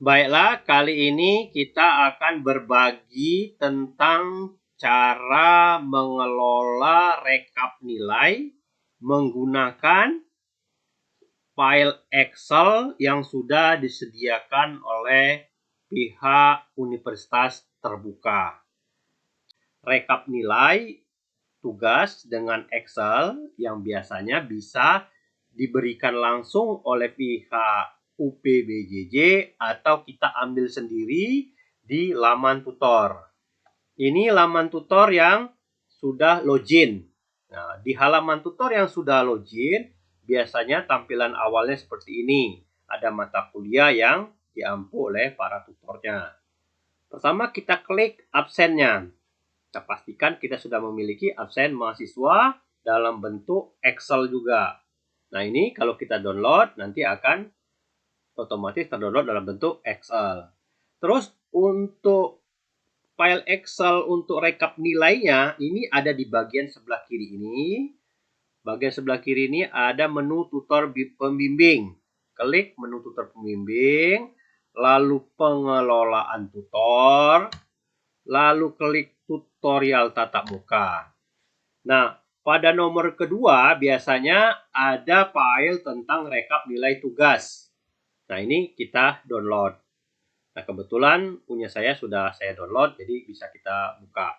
Baiklah, kali ini kita akan berbagi tentang cara mengelola rekap nilai menggunakan file Excel yang sudah disediakan oleh pihak universitas terbuka. Rekap nilai tugas dengan Excel yang biasanya bisa diberikan langsung oleh pihak UPBJJ atau kita ambil sendiri di laman tutor. Ini laman tutor yang sudah login. Nah, di halaman tutor yang sudah login, biasanya tampilan awalnya seperti ini. Ada mata kuliah yang diampu oleh para tutornya. Pertama kita klik absennya. Kita pastikan kita sudah memiliki absen mahasiswa dalam bentuk Excel juga. Nah, ini kalau kita download nanti akan otomatis terdownload dalam bentuk Excel. Terus untuk file Excel untuk rekap nilainya ini ada di bagian sebelah kiri ini. Bagian sebelah kiri ini ada menu tutor pembimbing. Klik menu tutor pembimbing, lalu pengelolaan tutor, lalu klik tutorial tatap muka. Nah, pada nomor kedua biasanya ada file tentang rekap nilai tugas. Nah, ini kita download. Nah, kebetulan punya saya sudah saya download, jadi bisa kita buka.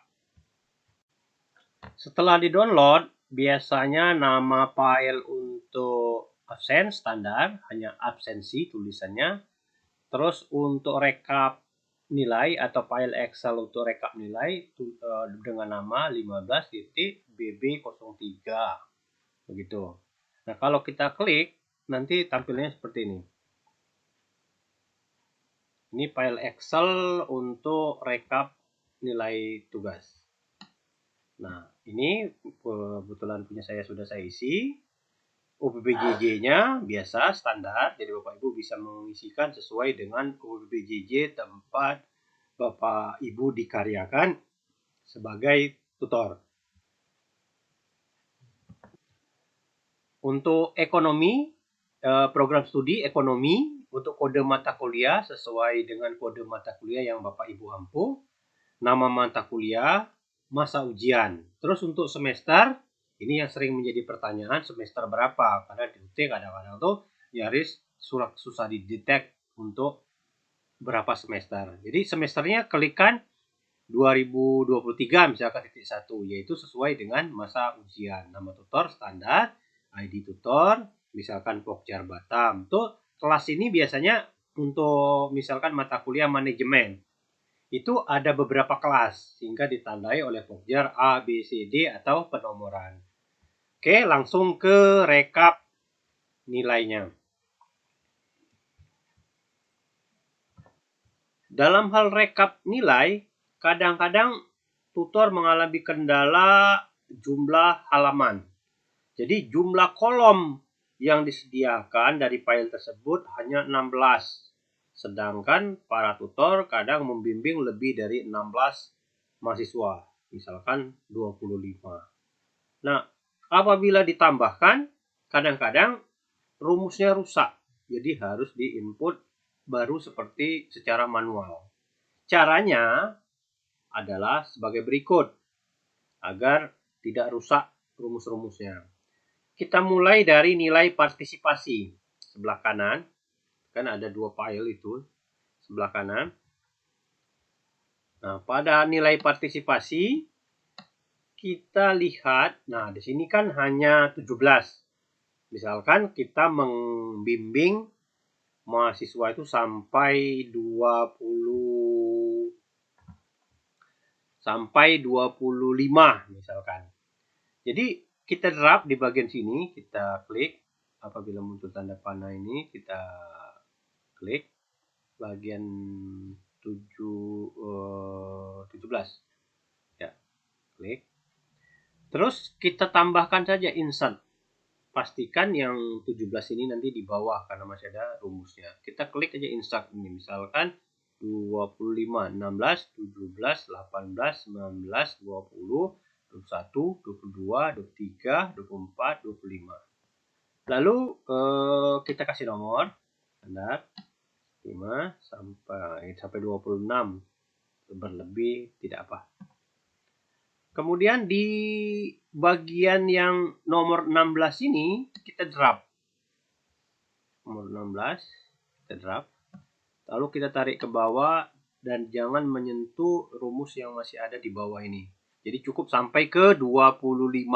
Setelah di-download, biasanya nama file untuk absen standar, hanya absensi tulisannya. Terus untuk rekap nilai atau file Excel untuk rekap nilai dengan nama 15.bb03. Begitu. Nah, kalau kita klik, nanti tampilnya seperti ini. Ini file Excel untuk rekap nilai tugas. Nah, ini kebetulan punya saya sudah saya isi. UPBJJ-nya biasa standar, jadi Bapak Ibu bisa mengisikan sesuai dengan UPBJJ tempat Bapak Ibu dikaryakan sebagai tutor. Untuk ekonomi, program studi ekonomi, untuk kode mata kuliah sesuai dengan kode mata kuliah yang Bapak Ibu ampu, nama mata kuliah, masa ujian. Terus untuk semester, ini yang sering menjadi pertanyaan, semester berapa? Karena di UT kadang-kadang tuh nyaris susah didetek untuk berapa semester. Jadi semesternya klikkan 2023 misalkan titik 1, yaitu sesuai dengan masa ujian. Nama tutor standar, ID tutor, misalkan Pokjar Batam. Tuh kelas ini biasanya untuk misalkan mata kuliah manajemen. Itu ada beberapa kelas sehingga ditandai oleh Pokjar A, B, C, D atau penomoran. Oke, langsung ke rekap nilainya. Dalam hal rekap nilai, kadang-kadang tutor mengalami kendala jumlah halaman. Jadi jumlah kolom yang disediakan dari file tersebut hanya 16. Sedangkan para tutor kadang membimbing lebih dari 16 mahasiswa, misalkan 25. Nah, apabila ditambahkan, kadang-kadang rumusnya rusak. Jadi harus diinput baru seperti secara manual. Caranya adalah sebagai berikut agar tidak rusak rumus-rumusnya. Kita mulai dari nilai partisipasi. Sebelah kanan, kan ada dua file itu, sebelah kanan. Nah, pada nilai partisipasi, kita lihat, nah di sini kan hanya 17. Misalkan kita membimbing mahasiswa itu sampai 25 misalkan. Jadi kita drag di bagian sini, kita klik, apabila muncul tanda panah ini kita klik bagian 17 ya, klik. Terus kita tambahkan saja insert. Pastikan yang 17 ini nanti di bawah karena masih ada rumusnya. Kita klik aja insert ini, misalkan 25, 16, 17, 18, 19, 20, 21, 22, 23, 24, 25. Lalu kita kasih nomor standar 5 sampai 26. Berlebih tidak apa. Kemudian di bagian yang nomor 16 ini kita drop. Nomor 16 kita drop. Lalu kita tarik ke bawah dan jangan menyentuh rumus yang masih ada di bawah ini. Jadi cukup sampai ke 25.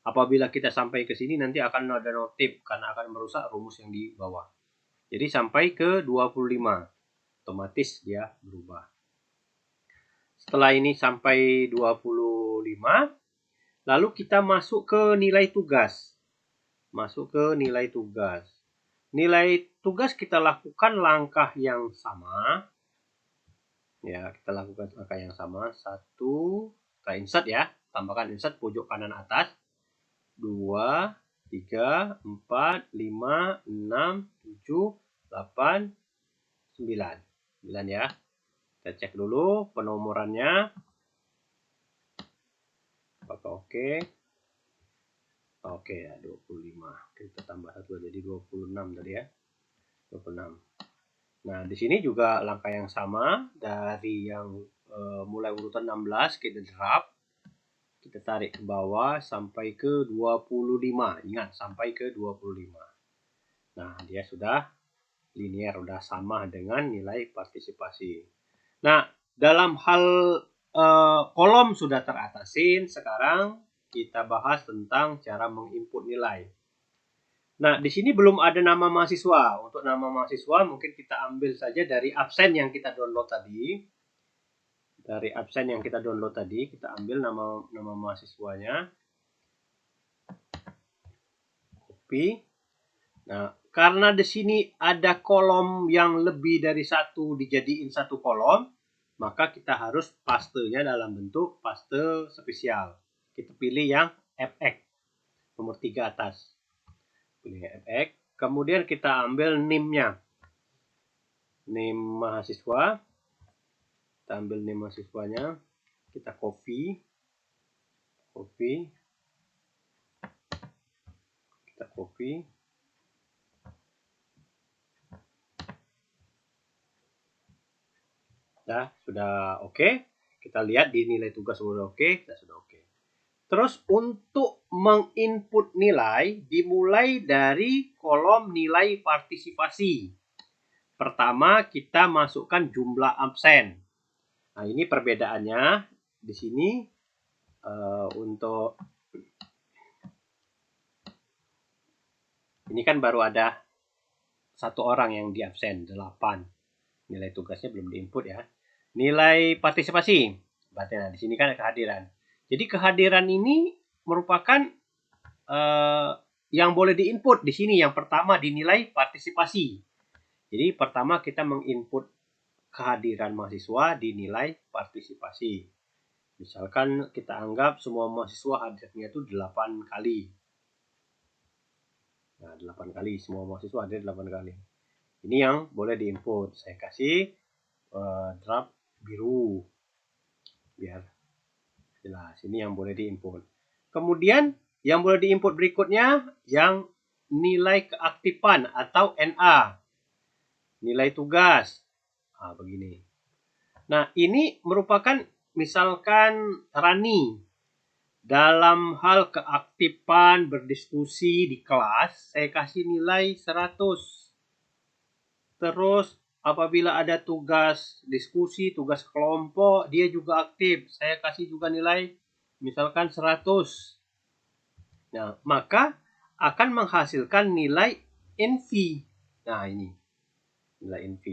Apabila kita sampai ke sini nanti akan ada notif karena akan merusak rumus yang di bawah. Jadi sampai ke 25. Otomatis dia berubah. Setelah ini sampai 25, lalu kita masuk ke nilai tugas. Masuk ke nilai tugas. Nilai tugas kita lakukan langkah yang sama. Ya, kita lakukan langkah yang sama. 1, kita insert ya. Tambahkan insert pojok kanan atas. 2, 3, 4, 5, 6, 7, 8, 9. 9 ya. Kita cek dulu penomorannya. Apakah oke? Oke ya, 25. Kita tambah 1 jadi 26 tadi ya. 26. Nah, di sini juga langkah yang sama dari yang mulai urutan 16 kita drop. Kita tarik ke bawah sampai ke 25. Ingat, sampai ke 25. Nah, dia sudah linear, sudah sama dengan nilai partisipasi. Nah, dalam hal kolom sudah teratasin, sekarang kita bahas tentang cara menginput nilai. Nah, di sini belum ada nama mahasiswa. Untuk nama mahasiswa mungkin kita ambil saja dari absen yang kita download tadi. Dari absen yang kita download tadi, kita ambil nama mahasiswanya. Copy. Nah, karena di sini ada kolom yang lebih dari satu dijadiin satu kolom, maka kita harus pastenya dalam bentuk paste spesial. Kita pilih yang FX, nomor 3 atas. Pilih FX. Kemudian kita ambil NIM-nya. NIM mahasiswa. Kita ambil NIM mahasiswanya. Kita copy. Kita copy. Sudah oke. Kita lihat di nilai tugas sudah oke. Sudah oke. Terus untuk menginput nilai dimulai dari kolom nilai partisipasi. Pertama kita masukkan jumlah absen. Nah, ini perbedaannya di sini untuk ini kan baru ada satu orang yang di absen, 8. Nilai tugasnya belum diinput ya. Nilai partisipasi. Berarti nah, di sini kan kehadiran. Jadi kehadiran ini merupakan yang boleh diinput di sini. Yang pertama dinilai partisipasi. Jadi pertama kita menginput kehadiran mahasiswa dinilai partisipasi. Misalkan kita anggap semua mahasiswa hadirnya itu 8 kali. Nah, 8 kali. Semua mahasiswa hadir 8 kali. Ini yang boleh diinput. Saya kasih draft biru. Biar jelas. Ini yang boleh diinput. Kemudian yang boleh diinput berikutnya yang nilai keaktifan atau NA. Nilai tugas. Nah, begini. Nah, ini merupakan misalkan Rani dalam hal keaktifan berdiskusi di kelas, saya kasih nilai 100. Terus apabila ada tugas diskusi, tugas kelompok, dia juga aktif, saya kasih juga nilai misalkan 100. Nah, maka akan menghasilkan nilai NV. Nah, ini nilai NV.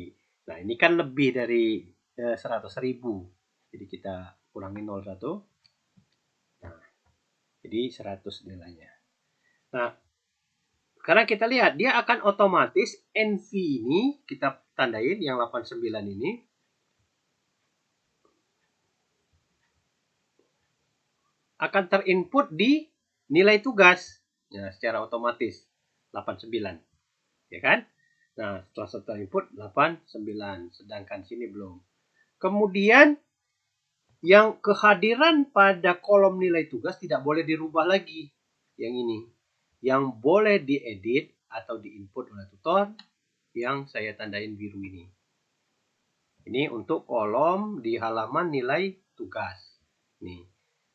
Nah, ini kan lebih dari 100.000. Jadi kita kurangi 01. Nah, jadi 100 nilainya. Nah, karena kita lihat dia akan otomatis NV ini kita tandain yang 89 ini akan terinput di nilai tugas. Ya, secara otomatis 89. Ya kan? Nah, setelah input 89, sedangkan sini belum. Kemudian yang kehadiran pada kolom nilai tugas tidak boleh dirubah lagi. Yang ini. Yang boleh diedit atau diinput oleh tutor yang saya tandain biru ini. Ini untuk kolom di halaman nilai tugas. Nih.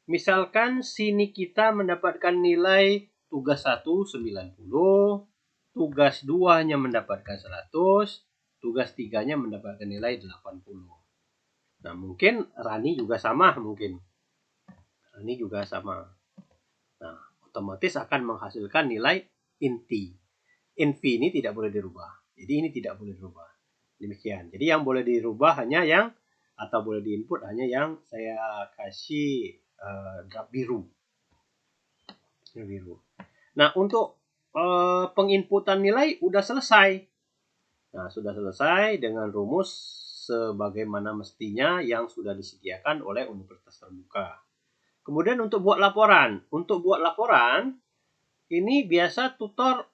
Misalkan sini kita mendapatkan nilai tugas 1 90, tugas 2-nya mendapatkan 100, tugas 3-nya mendapatkan nilai 80. Nah, mungkin Rani juga sama mungkin. Rani juga sama. Nah, otomatis akan menghasilkan nilai inti. Infi ini tidak boleh dirubah. Jadi ini tidak boleh dirubah. Demikian. Jadi yang boleh dirubah hanya yang atau boleh diinput hanya yang saya kasih drap biru. Nah, untuk penginputan nilai udah selesai. Nah, sudah selesai dengan rumus sebagaimana mestinya yang sudah disediakan oleh Universitas Terbuka. Kemudian untuk buat laporan. Untuk buat laporan, ini biasa tutor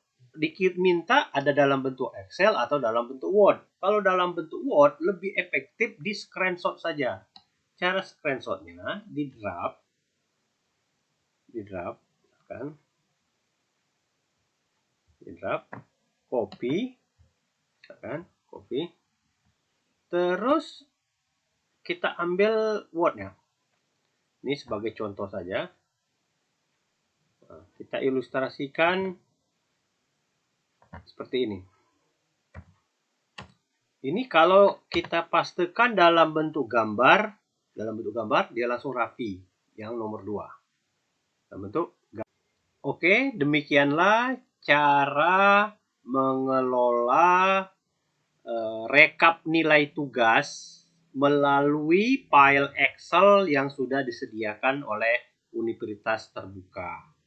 minta ada dalam bentuk Excel atau dalam bentuk Word. Kalau dalam bentuk Word, lebih efektif di screenshot saja. Cara screenshotnya di draft, kan? Di draft, copy, kan? Copy. Terus kita ambil Word-nya. Ini sebagai contoh saja. Nah, kita ilustrasikan seperti ini. Ini kalau kita pastekan dalam bentuk gambar, dia langsung rapi. Yang nomor 2. Dalam bentuk gambar. Oke, demikianlah cara mengelola rekap nilai tugas melalui file Excel yang sudah disediakan oleh Universitas Terbuka.